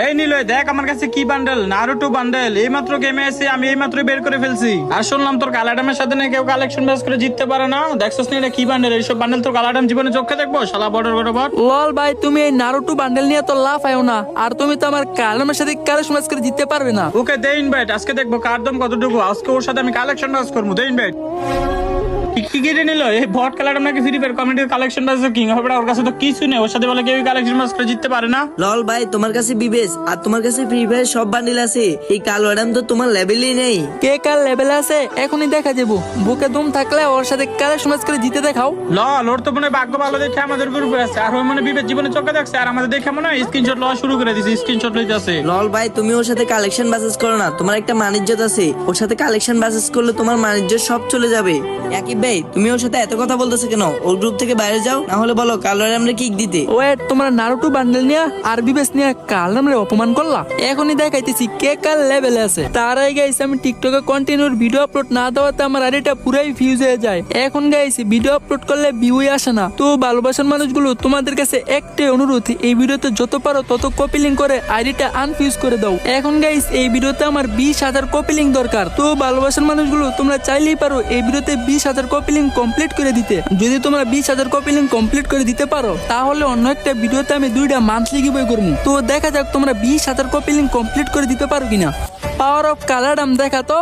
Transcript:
এই নিলয় দেখ আমার কাছে কি বান্ডেল, নারুটো বান্ডেল। এইমাত্র গেমে এসে আমি এইমাত্র বের করে ফেলছি। আর শুনলাম তোর কালাডামের সাথে না কেউ কালেকশন ম্যাচ করে জিততে পারে না। দেখছস না এটা কি বান্ডেল? এইসব বান্ডেল তোর কালাডাম জীবনে চোখে দেখবো শালা বড় বড় বট। লল ভাই, তুমি এই নারুটো বান্ডেল নিয়ে তো লাভ আয়ো না। আর তুমি তো আমার কালামের সাথে কালেকশন ম্যাচ করে জিততে পারবে না। ওকে দে ইনভাইট, আজকে দেখবো কার দাম কতটুকু। আজকে ওর সাথে আমি কালেকশন ম্যাচ করবো, দে ইনভাইট। কি কিনে নিল এই বট কালার? নাকি ফ্রি ফায়ার কমিউনিটির কালেকশন ম্যাচ কিং হবে? ওর কাছে তো কিছু নেই, ওর সাথে বলে কেউ কালেকশন ম্যাচ করে জিততে পারে না। লল ভাই, তোমার কাছে বিবেস আর তোমার কাছে ফ্রি ফায়ার সব বান্ডিল আছে, এই কালো অ্যাডাম তো তোমার লেভেলই নেই। কে কার লেভেল আছে এখনই দেখা যাবো। বুকে দম থাকলে ওর সাথে কালেকশন ম্যাচ করে জিতে দেখাও। লল ওর তো মনে হয় ভাগ্য ভালো দেখে আমাদের গ্রুপে আছে, আর ওই মনে বিবেক জীবনে চোখে দেখছে, আর আমাদের দেখে মনে হয় স্ক্রিনশট লওয়া শুরু করে দিছে, স্ক্রিনশট লইতাছে। লল ভাই, তুমি ওর সাথে কালেকশন বাসেস করো না, তোমার একটা মানিজ্যত আছে। ওর সাথে কালেকশন বাসেস করলে তোমার মানিজ্য সব চলে যাবে। একই ভাই, তুমি ওর সাথে এত কথা বলতেছো কেন? ওর গ্রুপ থেকে বাইরে যাও, না হলে বলো কালো অ্যাডামরে কিক দিতে। ওয়েট, তোমরা নারুটো বান্ডেল নিয়ে আর বিবেস নিয়ে কালামরে অপমান করলা। এখনই দেখাইতেছি কে কার লেভেলে আছে। তার আগে গাইস আমি টিকটকে কন্টিনিউর ভিডিও আপলোড না দেওয়াতে আমার আইডিটা পুরাই ফিউজ হয়ে যায়। এখন গাইস ভিডিও আপলোড করলে ভিউই আসে না। তো ভালোবাসার মানুষগুলো তোমাদের কাছে একটাই অনুরোধ, এই ভিডিওতে যত পারো তত কপি লিঙ্ক করে আইডিটা আনফিউজ করে দাও। এখন গাইস এই ভিডিওতে আমার 20,000 কপি লিঙ্ক দরকার। তো ভালোবাসার মানুষগুলো তোমরা চাইলেই পারো এই ভিডিওতে 20,000 কপি লিঙ্ক কমপ্লিট করে দিতে। যদি তোমরা 20,000 কপি লিঙ্ক কমপ্লিট করে দিতে পারো তাহলে অন্য একটা ভিডিওতে আমি 2টা মান্থলি গিভওয়ে করবো। তো দেখা যাক তোমরা 20,000 কপি লিঙ্ক কমপ্লিট করে দিতে পারো কিনা। পাওয়ার অফ কালারডাম দেখা তো।